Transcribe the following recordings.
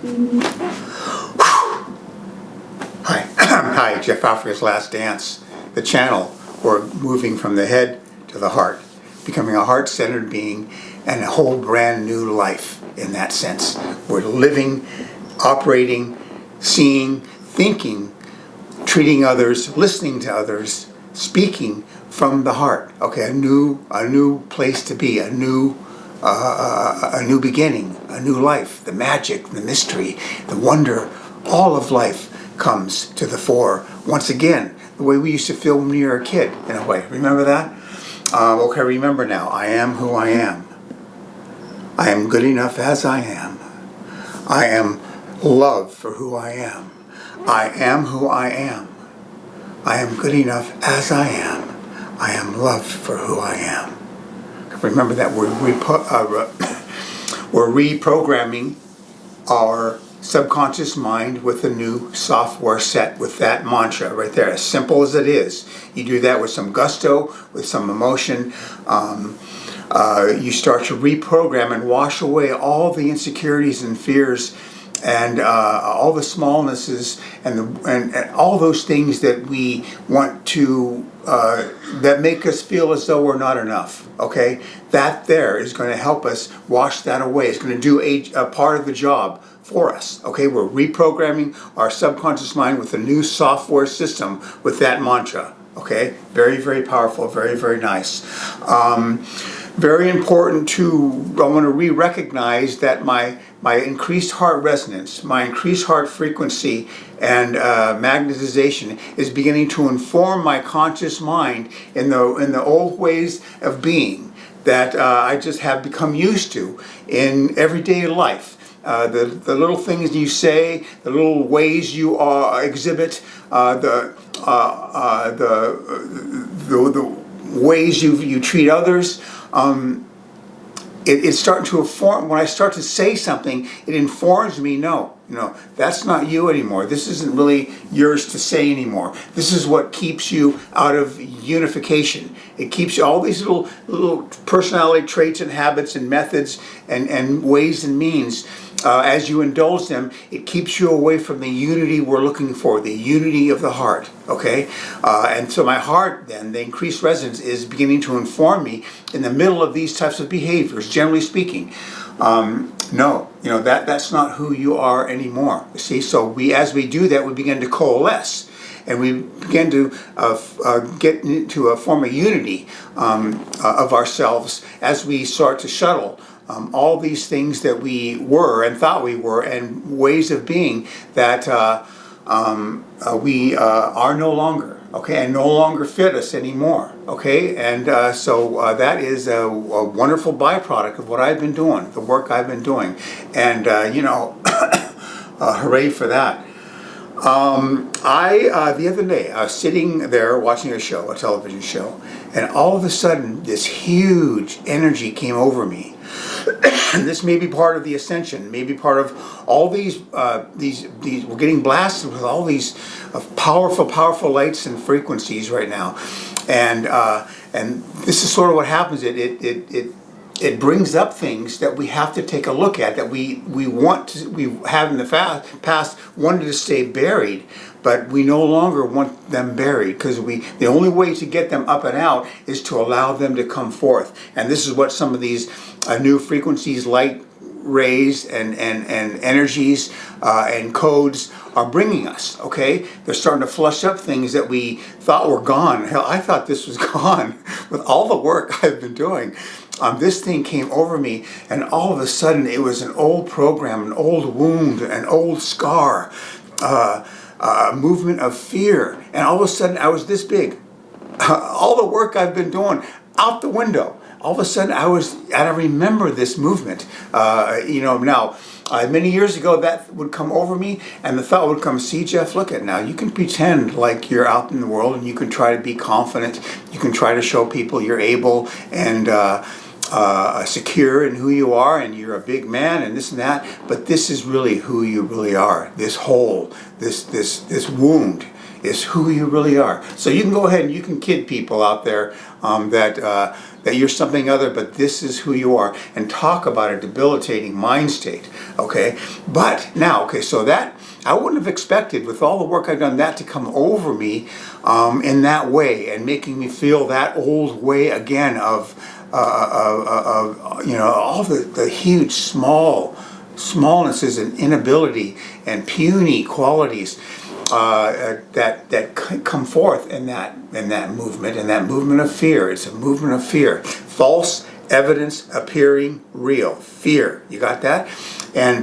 Hi, hi, Jeff Africa's Last Dance, the channel. We're moving from the head to the heart, becoming a heart-centered being and a whole brand new life in that sense. We're living, operating, seeing, thinking, treating others, listening to others, speaking from the heart. Okay, a new place to be, a new beginning, a new life. The magic, the mystery, the wonder, all of life comes to the fore once again. The way we used to feel when we were a kid, in a way. Remember that? Okay, remember now. I am who I am. I am good enough as I am. I am loved for who I am. I am who I am. I am good enough as I am. I am loved for who I am. Remember that we're reprogramming our subconscious mind with a new software set with that mantra right there. As simple as it is, you do that with some gusto, with some emotion. You start to reprogram and wash away all the insecurities and fears and all the smallnesses and all those things that we want to that make us feel as though we're not enough. Okay, that there is going to help us wash that away. It's going to do a part of the job for us. Okay, we're reprogramming our subconscious mind with a new software system with that mantra. Okay, very, very powerful, very, very nice. Very important I want to re-recognize that my increased heart resonance, my increased heart frequency and magnetization is beginning to inform my conscious mind in the old ways of being that I just have become used to in everyday life. The little things you say, the little ways you exhibit, the ways you treat others. It's starting to inform. When I start to say something, it informs me, no, that's not you anymore. This isn't really yours to say anymore. This is what keeps you out of unification. It keeps you, all these little personality traits and habits and methods and ways and means. As you indulge them, it keeps you away from the unity we're looking for, the unity of the heart, okay? And so my heart, then, the increased resonance is beginning to inform me in the middle of these types of behaviors, generally speaking. No, that's not who you are anymore, you see? So as we do that, we begin to coalesce. And we begin to get into a form of unity of ourselves as we start to shuttle all these things that we were and thought we were and ways of being that we are no longer, okay, and no longer fit us anymore, okay? And so that is a wonderful byproduct of what I've been doing, the work I've been doing. And, hooray for that. The other day, I was sitting there watching a television show, and all of a sudden, this huge energy came over me. And this may be part of the ascension, maybe part of all these, we're getting blasted with all these powerful lights and frequencies right now. And this is sort of what happens. It brings up things that we have to take a look at, that we have in the past wanted to stay buried, but we no longer want them buried, because the only way to get them up and out is to allow them to come forth. And this is what some of these new frequencies, light rays and energies and codes are bringing us, okay? They're starting to flush up things that we thought were gone. Hell, I thought this was gone with all the work I've been doing. This thing came over me, and all of a sudden it was an old program, an old wound, an old scar, a movement of fear. And all of a sudden I was this big. All the work I've been doing out the window. All of a sudden I remember this movement. Now, many years ago that would come over me, and the thought would come, see, Jeff, look at now. You can pretend like you're out in the world, and you can try to be confident. You can try to show people you're able and secure in who you are, and you're a big man and this and that. But this is really who you really are. This hole, this wound is who you really are. So you can go ahead and you can kid people out there that that you're something other, but this is who you are, and talk about a debilitating mind state, okay? But now, okay, so that, I wouldn't have expected, with all the work I've done, that to come over me in that way, and making me feel that old way again of you know, all the huge smallnesses and inability and puny qualities that come forth in that movement of fear. It's a movement of fear. False evidence appearing real. Fear. You got that?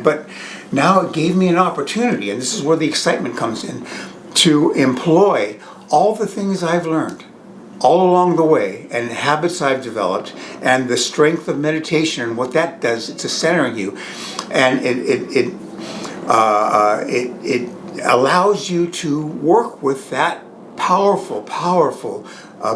But now it gave me an opportunity, and this is where the excitement comes in, to employ all the things I've learned all along the way, and habits I've developed, and the strength of meditation and what that does to centering you, and it allows you to work with that powerful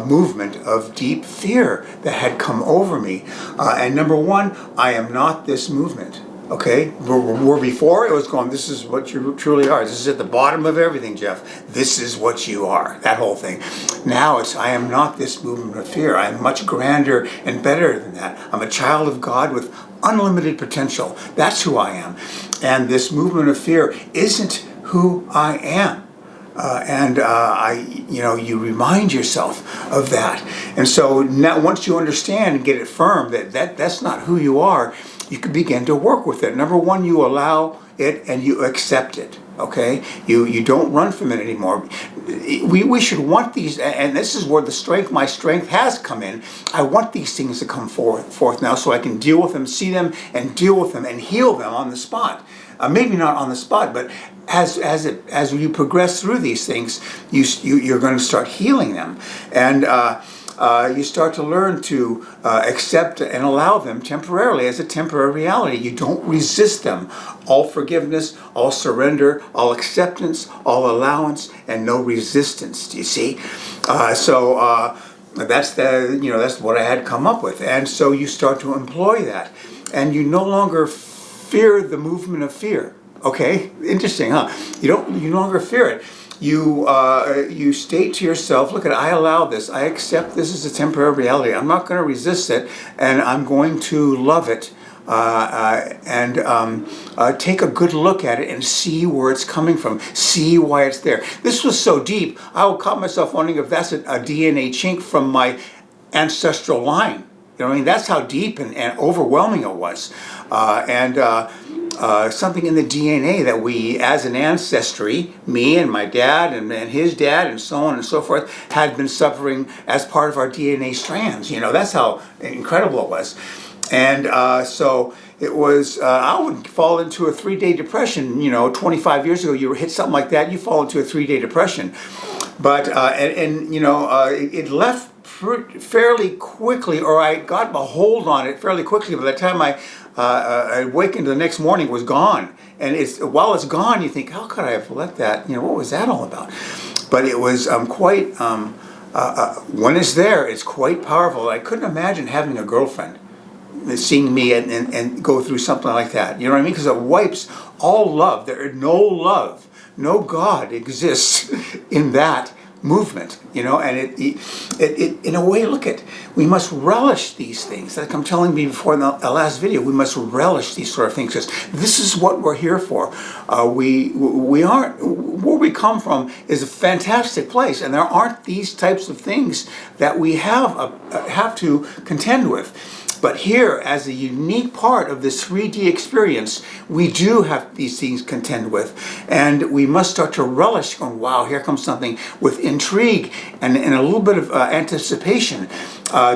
movement of deep fear that had come over me. And number one, I am not this movement. Okay, where before it was going, this is what you truly are. This is at the bottom of everything, Jeff. This is what you are, that whole thing. Now it's, I am not this movement of fear. I'm much grander and better than that. I'm a child of God with unlimited potential. That's who I am. And this movement of fear isn't who I am. You remind yourself of that. And so now once you understand and get it firm that that's not who you are, you can begin to work with it. Number one, you allow it and you accept it. Okay, you don't run from it anymore. We should want these, and this is where my strength has come in. I want these things to come forth now, so I can deal with them, see them, and deal with them, and heal them on the spot. Maybe not on the spot, but as you progress through these things, you're going to start healing them, and you start to learn to accept and allow them temporarily as a temporary reality. You don't resist them. All forgiveness, all surrender, all acceptance, all allowance, and no resistance. Do you see? That's that's what I had come up with, and so you start to employ that, and you no longer fear the movement of fear. Okay, interesting, huh? You no longer fear it. You state to yourself, look, I allow this. I accept this as a temporary reality. I'm not going to resist it, and I'm going to love it, and take a good look at it and see where it's coming from. See why it's there. This was so deep, I caught myself wondering if that's a DNA chink from my ancestral line. You know what I mean? That's how deep and overwhelming it was. Something in the DNA that we, as an ancestry, me and my dad and his dad and so on and so forth, had been suffering as part of our DNA strands. You know, that's how incredible it was. And so it was, I would fall into a 3-day depression. 25 years ago, you hit something like that, you fall into a 3-day depression. But, it left fairly quickly, or I got a hold on it fairly quickly. By the time I awakened the next morning, it was gone. And while it's gone, you think, how could I have let that, what was that all about? But it was quite, when it's there, it's quite powerful. I couldn't imagine having a girlfriend seeing me and go through something like that. You know what I mean? Because it wipes all love. There is no love, no God exists in that movement, and it in a way, we must relish these things. Like I'm telling you before in the last video, we must relish these sort of things, because this is what we're here for. We aren't, where we come from is a fantastic place, and there aren't these types of things that we have to contend with. But here, as a unique part of this 3D experience, we do have these things to contend with. And we must start to relish, going, wow, here comes something, with intrigue and a little bit of anticipation,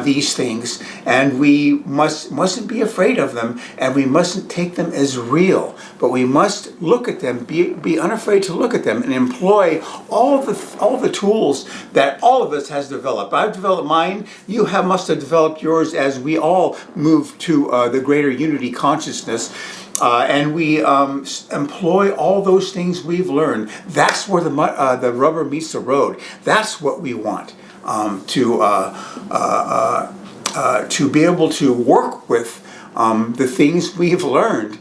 these things. And we mustn't be afraid of them, and we mustn't take them as real. But we must look at them, be unafraid to look at them, and employ all the tools that all of us has developed. I've developed mine. You must have developed yours, as we all move to the greater unity consciousness. And we employ all those things we've learned. That's where the rubber meets the road. That's what we want, to be able to work with the things we've learned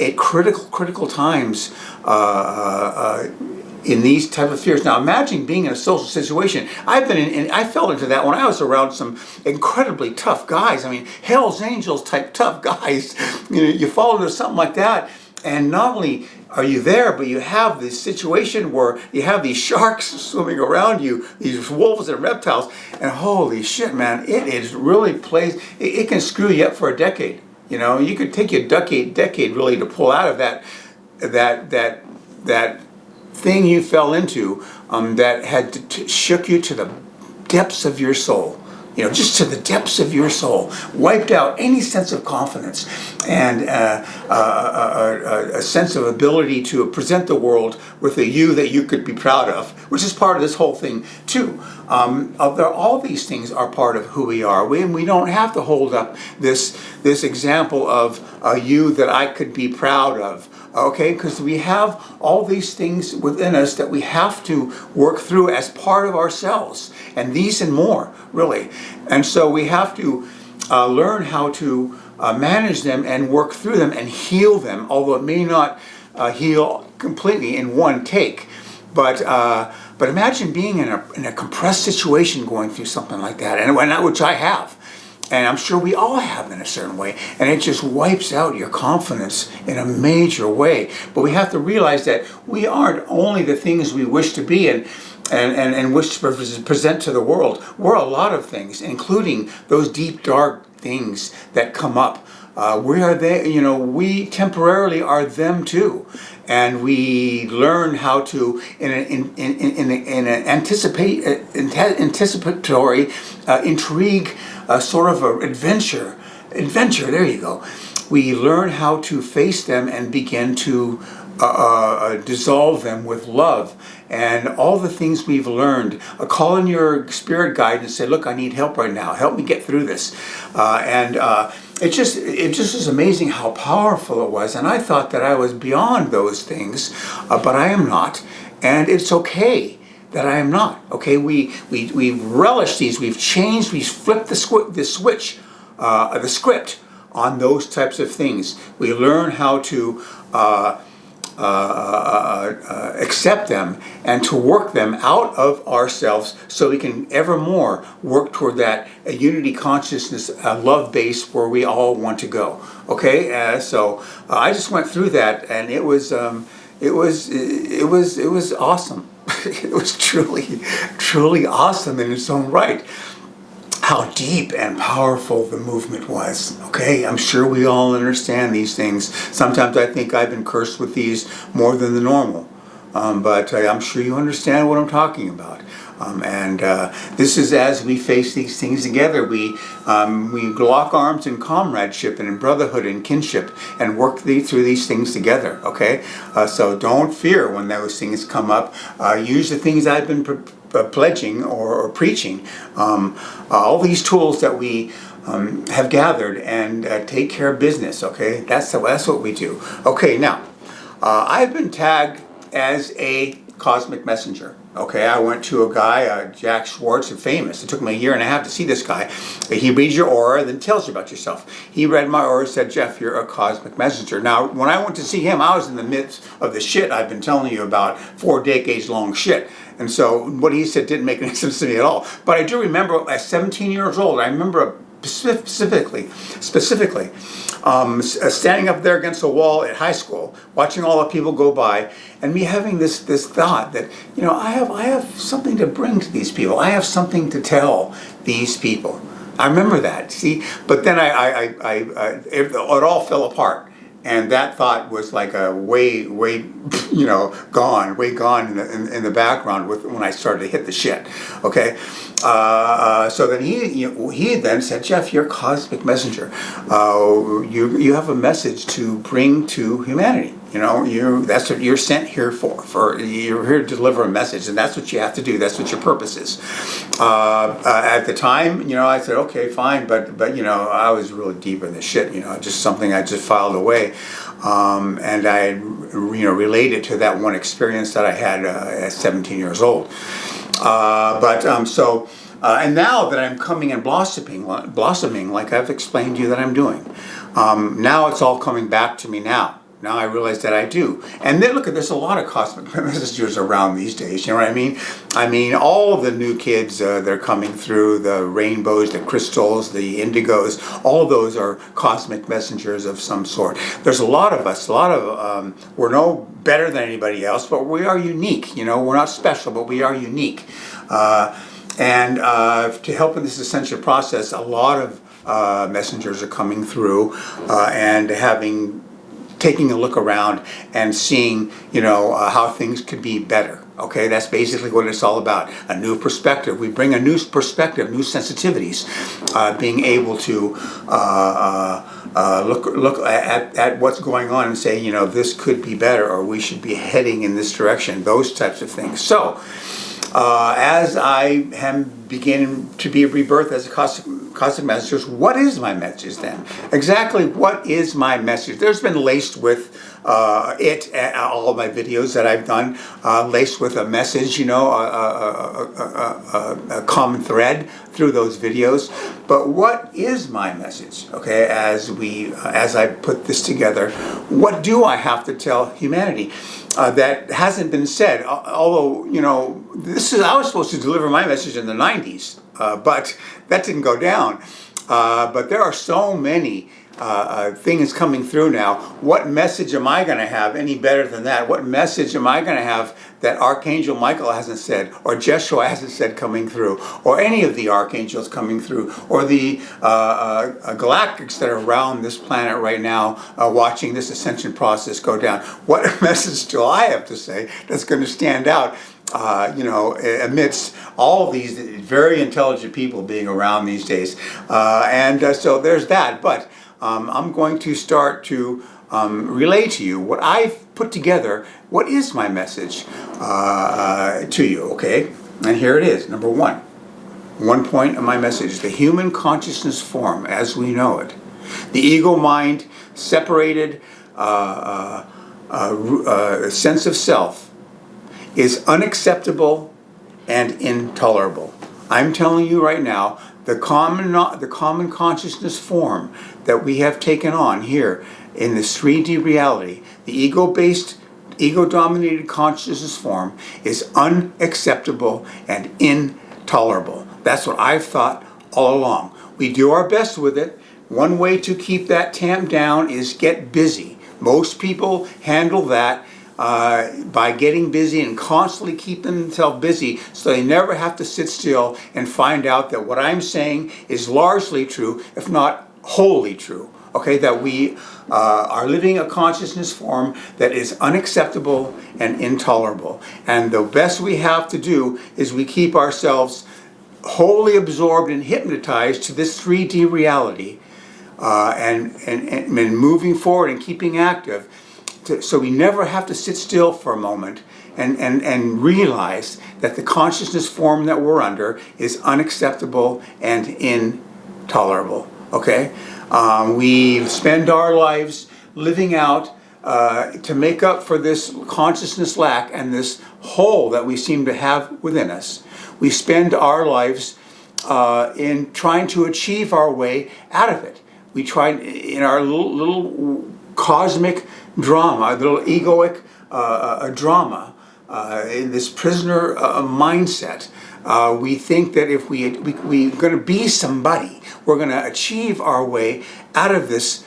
at critical times in these type of fears. Now imagine being in a social situation. I've been in, and I fell into that when I was around some incredibly tough guys. I mean, Hell's Angels type tough guys. You know, you fall into something like that, and not only are you there, but you have this situation where you have these sharks swimming around you, these wolves and reptiles, and holy shit, man, it is really it can screw you up for a decade. You know, you could take you a decade really to pull out of that thing you fell into, that had shook you to the depths of your soul. You know, just to the depths of your soul, wiped out any sense of confidence and a sense of ability to present the world with a you that you could be proud of, which is part of this whole thing too. All these things are part of who we are. We don't have to hold up this example of a you that I could be proud of. Okay, because we have all these things within us that we have to work through as part of ourselves, and these and more, really. And so we have to learn how to manage them and work through them and heal them, although it may not heal completely in one take. But imagine being in a compressed situation, going through something like that, and which I have. And I'm sure we all have in a certain way. And it just wipes out your confidence in a major way. But we have to realize that we aren't only the things we wish to be and wish to present to the world. We're a lot of things, including those deep, dark things that come up. We are they, you know, we temporarily are them too. And we learn how to, in an anticipatory, intrigue, sort of an adventure, there you go. We learn how to face them and begin to dissolve them with love. And all the things we've learned, call in your spirit guide and say, look, I need help right now. Help me get through this. It just is amazing how powerful it was. And I thought that I was beyond those things, but I am not. And it's okay that I am not. Okay, we relish these. We've changed. We've flipped the switch, the script on those types of things. We learn how to accept them and to work them out of ourselves, so we can evermore work toward that unity consciousness, love base where we all want to go. Okay, so I just went through that, and it was awesome. It was truly awesome in its own right. How deep and powerful the movement was. Okay, I'm sure we all understand these things. Sometimes I think I've been cursed with these more than the normal, but I'm sure you understand what I'm talking about. This is as we face these things together, we lock arms in comradeship and in brotherhood and kinship and work through these things together, okay? So don't fear when those things come up. Use the things I've been pledging or preaching, all these tools that we have gathered, and take care of business, okay? That's what we do. Okay, now, I've been tagged as a cosmic messenger. Okay, I went to a guy, Jack Schwartz, famous. It took me a year and a half to see this guy. He reads your aura, then tells you about yourself. He read my aura, said, Jeff, you're a cosmic messenger. Now, when I went to see him, I was in the midst of the shit I've been telling you about, 4 decades long shit. And so what he said didn't make any sense to me at all. But I do remember, at 17 years old, I remember specifically, standing up there against a wall at high school, watching all the people go by, and me having this thought that, you know, I have something to bring to these people. I have something to tell these people. I remember that. See, but then it all fell apart. And that thought was like a way gone in the background when I started to hit the shit. Okay, so then he then said, Jeff, you're a cosmic messenger. You have a message to bring to humanity. You know, that's what you're sent here for. You're here to deliver a message, and that's what you have to do. That's what your purpose is. At the time, you know, I said, okay, fine, but you know, I was really deep in the shit. You know, just something I just filed away, and I, related to that one experience that I had at 17 years old. And now that I'm coming and blossoming like I've explained to you that I'm doing, now it's all coming back to me now. Now I realize that I do. And then look, there's a lot of cosmic messengers around these days. You know what I mean? I mean, all of the new kids, they're coming through, the rainbows, the crystals, the indigos, all of those are cosmic messengers of some sort. There's a lot of us, we're no better than anybody else, but we are unique. You know, we're not special, but we are unique. And to help in this ascension process, a lot of messengers are coming through and taking a look around and seeing, you know, how things could be better. Okay, that's basically what it's all about. A new perspective. We bring a new perspective, new sensitivities, being able to look at what's going on and say, you know, this could be better, or we should be heading in this direction. Those types of things. So, as I am beginning to be a rebirth as a cosmic message, what is my message then? Exactly what is my message? There's been laced with all of my videos that I've done, laced with a message, you know, a common thread through those videos. But what is my message? Okay, as I put this together, what do I have to tell humanity that hasn't been said? Although, you know, I was supposed to deliver my message in the 90s, but that didn't go down. But there are so many things coming through now. What message am I going to have any better than that? What message am I going to have that Archangel Michael hasn't said, or Jeshua hasn't said coming through, or any of the archangels coming through, or the galactics that are around this planet right now watching this ascension process go down? What message do I have to say that's going to stand out? You know, amidst all of these very intelligent people being around these days. So there's that. But I'm going to start to relay to you what I've put together. What is my message to you, okay? And here it is. Number one. One point of my message: the human consciousness form as we know it. The ego mind, separated sense of self, is unacceptable and intolerable. I'm telling you right now, the common consciousness form that we have taken on here in this 3D reality, the ego-dominated consciousness form, is unacceptable and intolerable. That's what I've thought all along. We do our best with it. One way to keep that tamped down is get busy. Most people handle that by getting busy and constantly keeping themselves busy, so they never have to sit still and find out that what I'm saying is largely true, if not wholly true. Okay, that we are living a consciousness form that is unacceptable and intolerable. And the best we have to do is we keep ourselves wholly absorbed and hypnotized to this 3D reality, and moving forward and keeping active, so we never have to sit still for a moment and realize that the consciousness form that we're under is unacceptable and intolerable. Okay? We spend our lives living out to make up for this consciousness lack and this hole that we seem to have within us. We spend our lives in trying to achieve our way out of it. We try in our little cosmic drama, a little egoic drama, in this prisoner mindset. We think that if we're going to be somebody, we're going to achieve our way out of this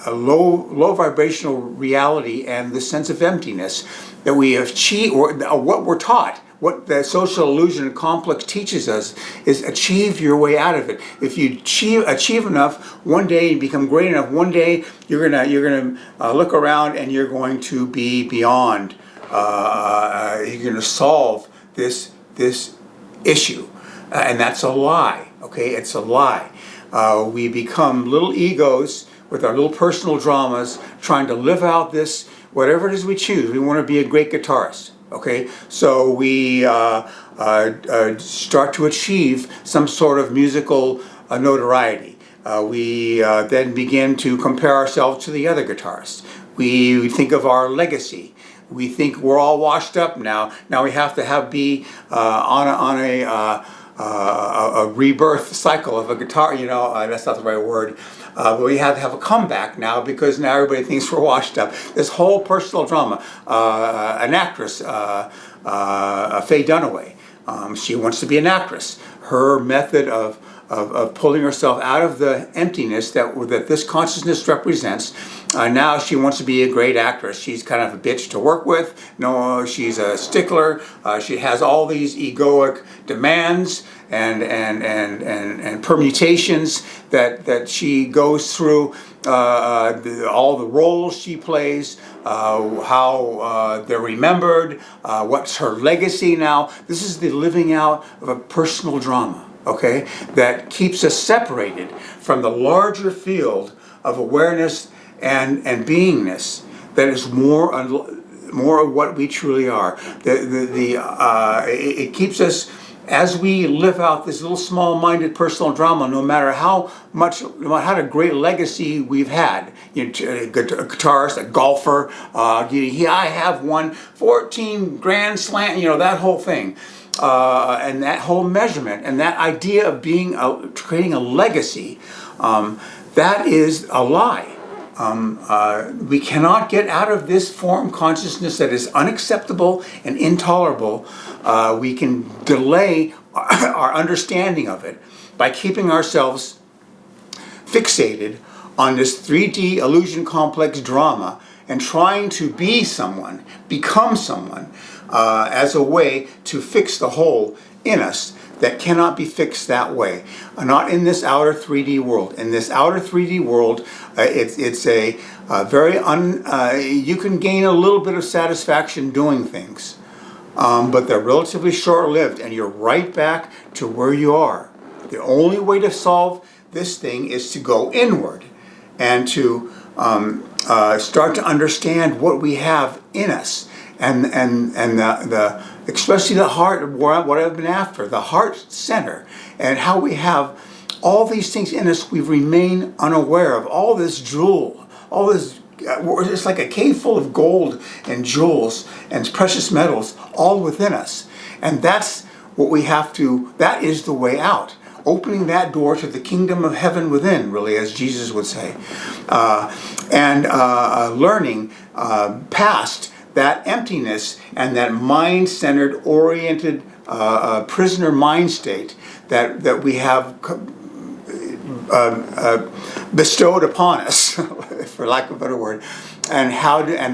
low vibrational reality and the sense of emptiness that we achieve, or what we're taught. What the social illusion complex teaches us is achieve your way out of it. If you achieve enough, one day you become great enough. One day you're gonna look around and you're going to be beyond. You're gonna solve this issue, and that's a lie. Okay, it's a lie. We become little egos with our little personal dramas, trying to live out this whatever it is we choose. We want to be a great guitarist. Okay, so we start to achieve some sort of musical notoriety. We then begin to compare ourselves to the other guitarists. We think of our legacy. We think we're all washed up now. Now we have to be on a a rebirth cycle of a guitar. That's not the right word. But we have to have a comeback now because now everybody thinks we're washed up. This whole personal drama. An actress, Faye Dunaway, she wants to be an actress. Her method of pulling herself out of the emptiness that this consciousness represents. Now she wants to be a great actress. She's kind of a bitch to work with. No, she's a stickler. She has all these egoic demands and permutations that she goes through. All the roles she plays, how they're remembered, what's her legacy now. This is the living out of a personal drama. Okay, that keeps us separated from the larger field of awareness and beingness that is more of what we truly are. It keeps us, as we live out this little small-minded personal drama, no matter how great legacy we've had. A guitarist, a golfer, I have won 14 Grand Slam, that whole thing. And that whole measurement and that idea of creating a legacy, that is a lie. We cannot get out of this form consciousness that is unacceptable and intolerable. We can delay our understanding of it by keeping ourselves fixated on this 3D illusion complex drama and trying to be someone, become someone, as a way to fix the hole in us that cannot be fixed that way. Not in this outer 3D world. In this outer 3D world, it's a very you can gain a little bit of satisfaction doing things, but they're relatively short-lived, and you're right back to where you are. The only way to solve this thing is to go inward and to start to understand what we have in us. And the especially the heart, what I've been after, the heart center, and how we have all these things in us we remain unaware of. All this jewel, all this, it's like a cave full of gold and jewels and precious metals all within us. And that's what we have to, that is the way out. Opening that door to the kingdom of heaven within, really, as Jesus would say. Learning past that emptiness and that mind-centered, oriented prisoner mind state that we have bestowed upon us, for lack of a better word, and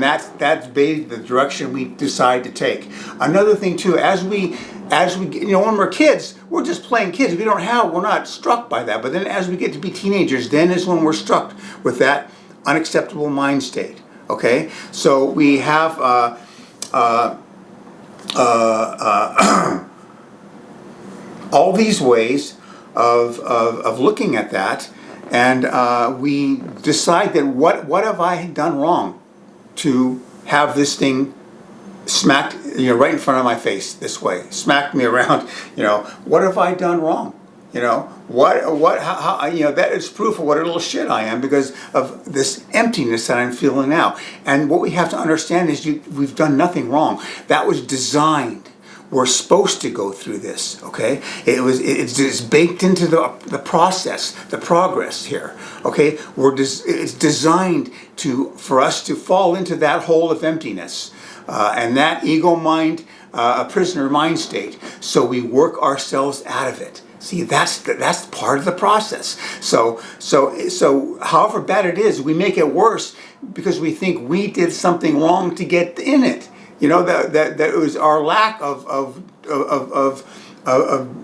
that's basically the direction we decide to take. Another thing too, as we when we're kids, we're just playing kids. We're not struck by that. But then as we get to be teenagers, then is when we're struck with that unacceptable mind state. Okay, so we have all these ways of looking at that, and we decide that what have I done wrong to have this thing smacked, right in front of my face this way, smacked me around. What have I done wrong? How that is proof of what a little shit I am because of this emptiness that I'm feeling now. And what we have to understand is we've done nothing wrong. That was designed. We're supposed to go through this, okay? It's baked into the process, the progress here, okay? It's designed for us to fall into that hole of emptiness and that ego mind, a prisoner mind state. So we work ourselves out of it. See, that's part of the process. So however bad it is, we make it worse because we think we did something wrong to get in it. That it was our lack of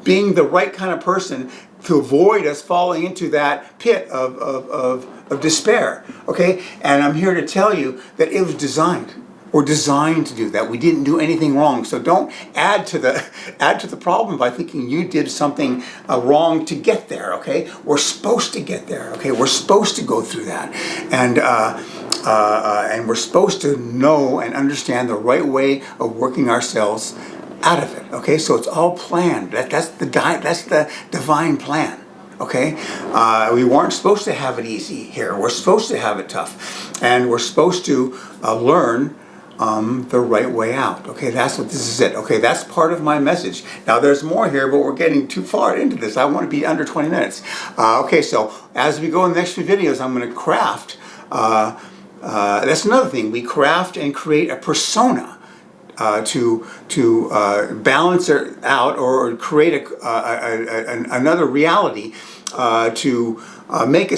being the right kind of person to avoid us falling into that pit of despair. Okay, and I'm here to tell you that it was designed. We're designed to do that. We didn't do anything wrong. So don't add to the problem by thinking you did something wrong to get there. Okay, we're supposed to get there. Okay, we're supposed to go through that, and we're supposed to know and understand the right way of working ourselves out of it. Okay, so it's all planned. That's the divine plan. Okay, we weren't supposed to have it easy here. We're supposed to have it tough, and we're supposed to learn the right way out. Okay, that's what this is it. Okay, that's part of my message. Now there's more here, but we're getting too far into this. I want to be under 20 minutes. Okay, so as we go in the next few videos, I'm going to craft. That's another thing. We craft and create a persona to balance it out or create another reality to make it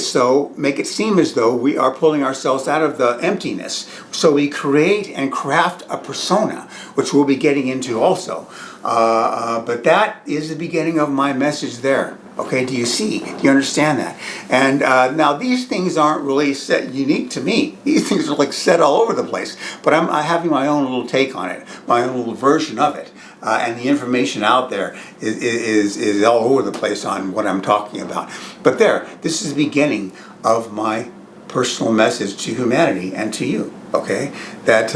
seem as though we are pulling ourselves out of the emptiness. So we create and craft a persona, which we'll be getting into also. But that is the beginning of my message there. Okay, do you see? Do you understand that? And now these things aren't really set unique to me. These things are like set all over the place. But I'm having my own little take on it, my own little version of it. And the information out there is all over the place on what I'm talking about. But this is the beginning of my personal message to humanity and to you. Okay, that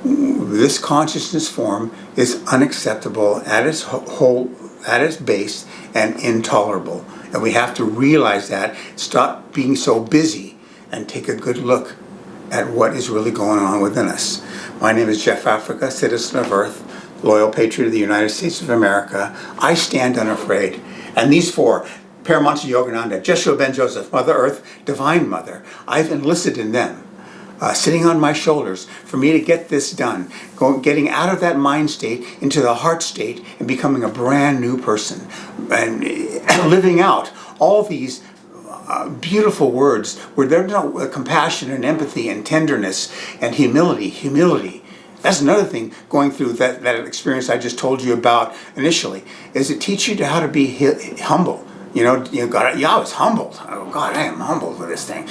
this consciousness form is unacceptable at its at its base and intolerable. And we have to realize that, stop being so busy and take a good look at what is really going on within us. My name is Jeff Africa, citizen of Earth, loyal patriot of the United States of America. I stand unafraid. And these four, Paramahansa Yogananda, Jeshua Ben Joseph, Mother Earth, Divine Mother, I've enlisted in them. Sitting on my shoulders for me to get this done, getting out of that mind state into the heart state and becoming a brand new person and living out all these beautiful words where there's no compassion and empathy and tenderness and humility. That's another thing going through that experience I just told you about initially, is it teaches you how to be humble. I was humbled. Oh God, I am humbled with this thing.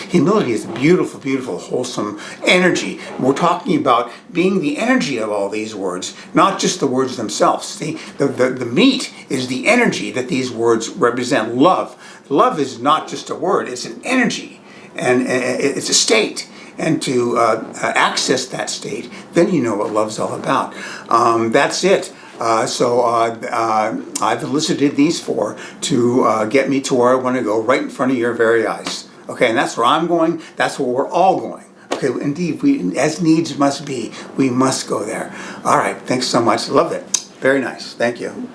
Humility is a beautiful, beautiful, wholesome energy. We're talking about being the energy of all these words, not just the words themselves. See, the meat is the energy that these words represent. Love. Love is not just a word, it's an energy, and it's a state. And to access that state, then you know what love's all about. That's it. So I've elicited these four to get me to where I want to go, right in front of your very eyes. Okay, and that's where I'm going. That's where we're all going. Okay, indeed, as needs must be, we must go there. All right, thanks so much. Love it. Very nice. Thank you.